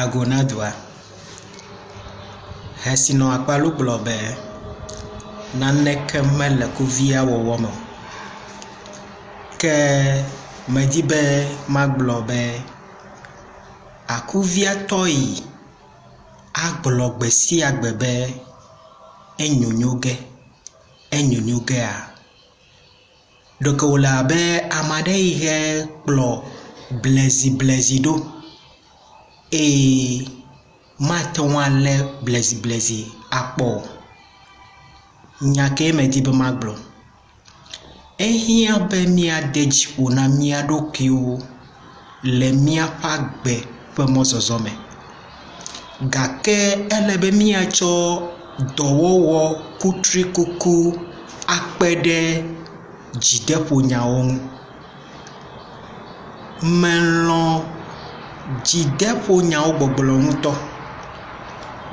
Agonadua Hesino akpalu gblɔbe naneke mele kuvia wɔwɔ me ke medi be magblɔ be akuvia tɔyi agblɔ gbe sia gbe be enyonyogea ɖeke wòle abe ame aɖe yi ke kplɔ bleziblezi ɖo eye mate ŋu alé bleziblezi akpɔ nya ke medi be magblɔ ehiã be míade dziƒo na mía ɖokuiwo le míaƒe agbe ƒe mɔzɔzɔ me gake ele be míatsɔ dɔwɔwɔ kutrikuku akpe ɖe dzideƒonyawo ŋu. Melɔ̃ dzideƒonyawo gbɔgblɔ ŋutɔ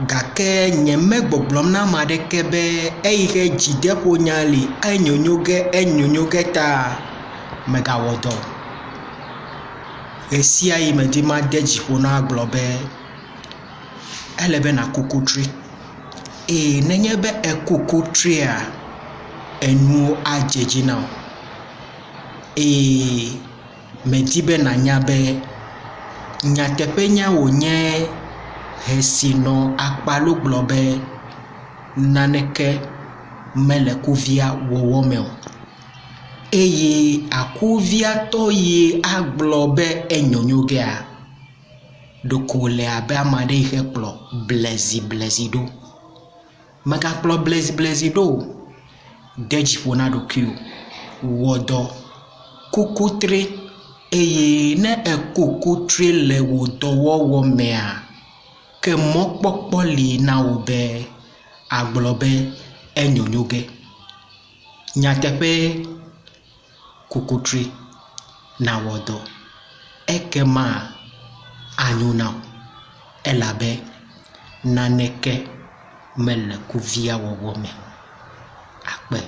gake nyemegbɔgblɔm na ame aɖeke be eyi ke dzideƒonya li enyonyoge ta megawɔ dɔ. Ɣe sia ɣi medi made dziƒo na gblɔ be ele be naku kutri eye nenye be eku kutria enuwo adze dzi na wo eye medi be nanya be nyateƒenya wònye hesinɔ akpalu gblɔ be naneke mele kuvia wɔwɔ me o eye akuviatɔ yi agblɔ be enyonyogea ɖeko wòle abe ame aɖe yi ke kplɔ bleziblezi ɖo. Megakplɔ bleziblezi ɖo o, de dziƒo na ɖokuiwò, wɔ dɔ, ku kutri eye ne eku kutri le wò dɔwɔwɔ mea ke mɔkpɔkpɔ li na wò be agblɔ be enyonyoge. Nyateƒe ku kutri nawɔ dɔ ekema anyo na wò elabe naneke mele kuvia wɔwɔ me. Akpe.